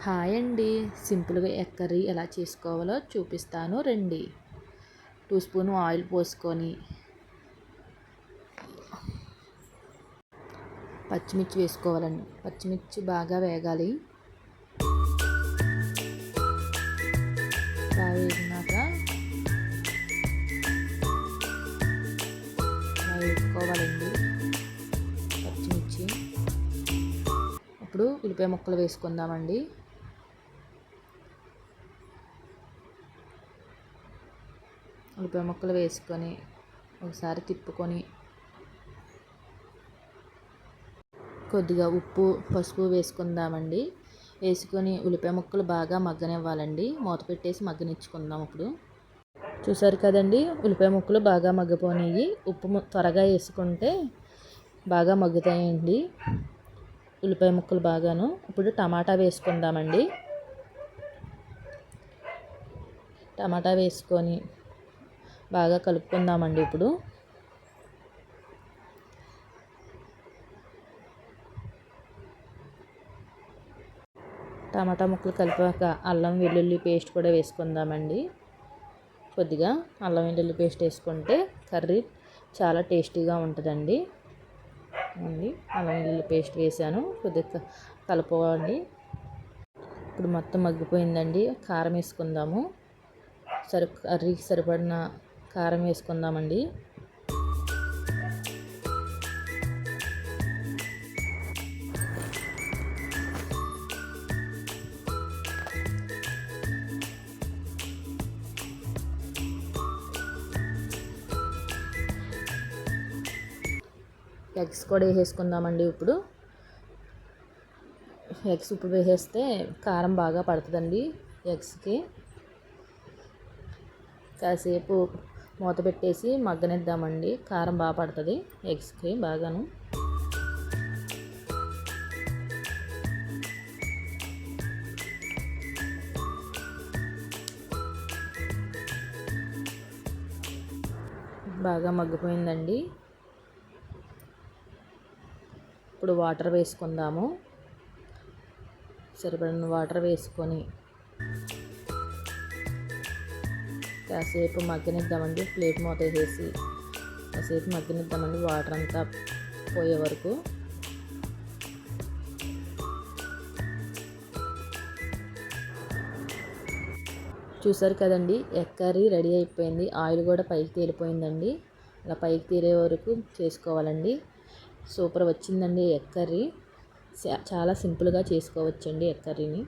Hi అండి. సింపుల్గా egg curry ఎలా చేసుకోవాలో చూపిస్తాను రండి. 2 స్పూన్ ఆయిల్ పోసుకొని పచ్చిమిర్చి వేసుకోవాలండి. పచ్చిమిర్చి బాగా వేగాలి. బాగా వేగినాక వేసుకోవాలండి పచ్చిమిర్చి. ఇప్పుడు ఉల్లిపాయ ముక్కలు వేసుకుందామండి. ఉల్లిపాయ ముక్కలు వేసుకొని ఒకసారి తిప్పుకొని కొద్దిగా ఉప్పు పసుపు వేసుకుందామండి. వేసుకొని ఉల్లిపాయ ముక్కలు బాగా మగ్గనివ్వాలండి. మూత పెట్టేసి మగ్గనిచ్చుకుందాం. ఇప్పుడు చూసారు కదండి, ఉల్లిపాయ ముక్కలు బాగా మగ్గిపోయినాయి. ఉప్పు త్వరగా వేసుకుంటే బాగా మగ్గుతాయండి ఉల్లిపాయ ముక్కలు బాగాను. ఇప్పుడు టమాటా వేసుకుందామండి. టమాటా వేసుకొని బాగా కలుపుకుందామండి. ఇప్పుడు టమాటా ముక్కలు కలిపాక అల్లం వెల్లుల్లి పేస్ట్ కూడా వేసుకుందామండి. కొద్దిగా అల్లం వెల్లుల్లి పేస్ట్ వేసుకుంటే కర్రీ చాలా టేస్టీగా ఉంటుందండి. అల్లం వెల్లుల్లి పేస్ట్ వేసాను. కొద్దిగా కలుపుకోండి. ఇప్పుడు మొత్తం మగ్గిపోయిందండి. కారం వేసుకుందాము. కర్రీకి సరిపడిన కారం వేసుకుందామండి. ఎగ్స్ కూడా వేసేసుకుందామండి. ఇప్పుడు ఎగ్స్ వేసేస్తే కారం బాగా పడుతుందండి ఎగ్స్కి. కాసేపు మూత పెట్టేసి మగ్గనిద్దామండి. కారం బాగా పడుతుంది ఎగ్స్కి బాగాను. బాగా మగ్గిపోయిందండి. ఇప్పుడు వాటర్ వేసుకుందాము. సరిపడిన వాటర్ వేసుకొని కాసేపు మగ్గనిద్దామండి. ప్లేట్ మూత వేసి కాసేపు మగ్గనిద్దామండి. వాటర్ అంతా పోయే వరకు. చూసారు కదండి, ఎగ్ కర్రీ రెడీ అయిపోయింది. ఆయిల్ కూడా పైకి తేలిపోయిందండి. అలా పైకి తేలే వరకు చేసుకోవాలండి. సూపర్ వచ్చిందండి ఎగ్ కర్రీ. చాలా సింపుల్గా చేసుకోవచ్చండి ఎగ్ కర్రీని.